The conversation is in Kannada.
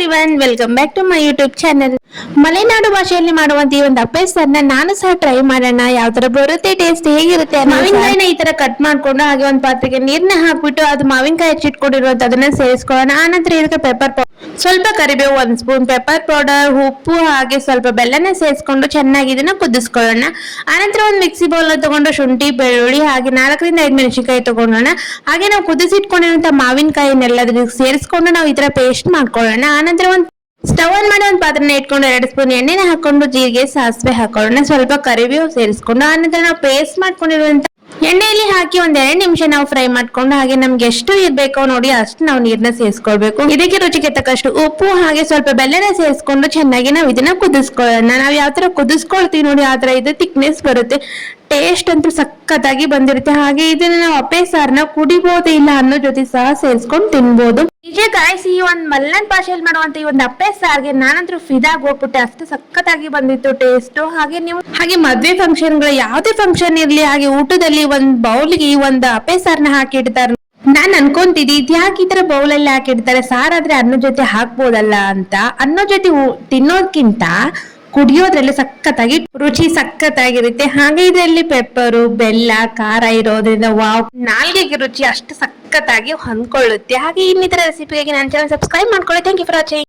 Everyone, welcome back to my YouTube channel. Malenadu ಭಾಷೆಯಲ್ಲಿ ಮಾಡುವಂತ ಈ ಒಂದು ಅಪ್ಪೆ ಸಾರನ್ನ ನಾನು ಸಹ ಟ್ರೈ ಮಾಡೋಣ. ಯಾವ ತರ ಬರುತ್ತೆ, ಟೇಸ್ಟ್ ಹೇಗಿರುತ್ತೆ. ಮಾವಿನಕಾಯಿನ ಈ ತರ ಕಟ್ ಮಾಡ್ಕೊಂಡು ಹಾಗೆ ಒಂದು ಪಾತ್ರೆಗೆ ನೀರ್ನ ಹಾಕ್ಬಿಟ್ಟು ಅದು ಮಾವಿನಕಾಯಿ ಹೆಚ್ಚಿಟ್ಕೊಂಡಿರುವಂತ ಅದನ್ನ ಸೇರಿಸ್ಕೊಳ್ಳೋಣ. ಆನಂತರ ಇದಕ್ಕೆ ಪೆಪ್ಪರ್ ಸ್ವಲ್ಪ ಕರಿಬೇವು, 1 ಸ್ಪೂನ್ ಪೆಪ್ಪರ್ ಪೌಡರ್, ಉಪ್ಪು ಹಾಗೆ ಸ್ವಲ್ಪ ಬೆಲ್ಲನ ಸೇರಿಸ್ಕೊಂಡು ಚೆನ್ನಾಗಿ ಇದನ್ನ ಕುದಿಸ್ಕೊಳ್ಳೋಣ. ಆನಂತರ ಒಂದು ಮಿಕ್ಸಿ ಬೌಲ್ ತಗೊಂಡು ಶುಂಠಿ, ಬೆಳ್ಳುಳ್ಳಿ ಹಾಗೆ 4ರಿಂದ 5 ಮೆಣಸಿನಕಾಯಿ ತಗೊಂಡೋಣ. ಹಾಗೆ ನಾವು ಕುದಿಸಿಟ್ಕೊಂಡಿರುವಂತ ಮಾವಿನಕಾಯಿನೆಲ್ಲ ಸೇರಿಸ್ಕೊಂಡು ನಾವು ಈ ತರ ಪೇಸ್ಟ್ ಮಾಡ್ಕೊಳ್ಳೋಣ. ಆನಂತರ ಒಂದು ಸ್ಟವ್ ಆನ್ ಮಾಡಿ ಒಂದು ಪಾತ್ರೆನ ಇಟ್ಕೊಂಡು 2 ಸ್ಪೂನ್ ಎಣ್ಣೆನ ಹಾಕೊಂಡು ಜೀರಿಗೆ, ಸಾಸಿವೆ ಹಾಕೊಳ್ಳೋಣ. ಸ್ವಲ್ಪ ಕರಿಬೇವು ಸೇರಿಸ್ಕೊಂಡು ಆನಂತರ ನಾವು ಪೇಸ್ಟ್ ಮಾಡ್ಕೊಂಡಿರುವಂತ ಎಣ್ಣೆಯಲ್ಲಿ ಹಾಕಿ 1-2 ನಿಮಿಷ ನಾವು ಫ್ರೈ ಮಾಡ್ಕೊಂಡು ಹಾಗೆ ನಮ್ಗೆ ಎಷ್ಟು ಇರ್ಬೇಕೋ ನೋಡಿ ಅಷ್ಟು ನಾವು ನೀರ್ನ ಸೇರಿಸ್ಕೊಳ್ಬೇಕು. ಇದಕ್ಕೆ ರುಚಿಗೆ ತಕ್ಕಷ್ಟು ಉಪ್ಪು ಹಾಗೆ ಸ್ವಲ್ಪ ಬೆಲ್ಲನ ಸೇರಿಸ್ಕೊಂಡು ಚೆನ್ನಾಗಿ ನಾವು ಇದನ್ನ ಕುದಿಸ್ಕೊಳ್ಳೋಣ. ನಾವು ಯಾವ ತರ ಕುದಿಸ್ಕೊಳ್ತೀವಿ ನೋಡಿ ಆ ತರ ಇದು ಥಿಕ್ನೆಸ್ ಬರುತ್ತೆ. ಟೇಸ್ಟ್ ಅಂತೂ ಸಖತ್ತಾಗಿ ಬಂದಿರುತ್ತೆ. ಹಾಗೆ ಇದನ್ನ ನಾವು ಅಪ್ಪೆ ಸಾರನ್ನ ಕುಡಿಬಹುದು, ಇಲ್ಲ ಅನ್ನೋ ಜೊತೆ ಸಹ ಸೇರಿಸ್ಕೊಂಡು ತಿನ್ಬಹುದು. ನಿಜ ಗಾಯ್ಸ್, ಈ ಒಂದು ಮಲೆನಾಡು ಭಾಷೆಯಲ್ಲಿ ಮಾಡುವಂತ ಈ ಒಂದು ಅಪ್ಪೆ ಸಾರಿಗೆ ನಾನಂತೂ ಫಿದಾಗಿ ಹೋಗ್ಬಿಟ್ಟೆ. ಅಷ್ಟು ಸಖತ್ತಾಗಿ ಬಂದಿತ್ತು ಟೇಸ್ಟ್. ಹಾಗೆ ಮದ್ವೆ ಫಂಕ್ಷನ್ಗಳು ಯಾವುದೇ ಫಂಕ್ಷನ್ ಇರ್ಲಿ ಹಾಗೆ ಊಟದಲ್ಲಿ ಒಂದ್ ಬೌಲ್ಗೆ ಈ ಒಂದು ಅಪ್ಪೆ ಸಾರನ್ನ ಹಾಕಿಡ್ತಾರೆ. ನಾನ್ ಅನ್ಕೊಂತಿದ್ದೆ ಇದ್ಯಾಕೆ ಈ ತರ ಬೌಲ್ ಅಲ್ಲಿ ಹಾಕಿಡ್ತಾರೆ, ಸಾರಾದ್ರೆ ಅನ್ನೋ ಜೊತೆ ಹಾಕ್ಬೋದಲ್ಲ ಅಂತ. ಅನ್ನೋ ಜೊತೆ ತಿನ್ನೋದ್ಕಿಂತ ಕುಡಿಯೋದ್ರಲ್ಲಿ ಸಖತ್ತಾಗಿ ರುಚಿ ಸಖತ್ತಾಗಿರುತ್ತೆ. ಹಾಗೆ ಇದರಲ್ಲಿ ಪೆಪ್ಪರು, ಬೆಲ್ಲ, ಖಾರ ಇರೋದ್ರಿಂದ ವಾವ್, ನಾಲ್ಗೆಗೆ ರುಚಿ ಅಷ್ಟು ಸಖತ್ತಾಗಿ ಹೊಂದ್ಕೊಳ್ಳುತ್ತೆ. ಹಾಗೆ ಇನ್ನಿತರ ರೆಸಿಪಿಗಾಗಿ ನನ್ನ ಚಾನಲ್ ಸಬ್ಸ್ಕ್ರೈಬ್ ಮಾಡ್ಕೊಳ್ಳಿ. Thank you for watching.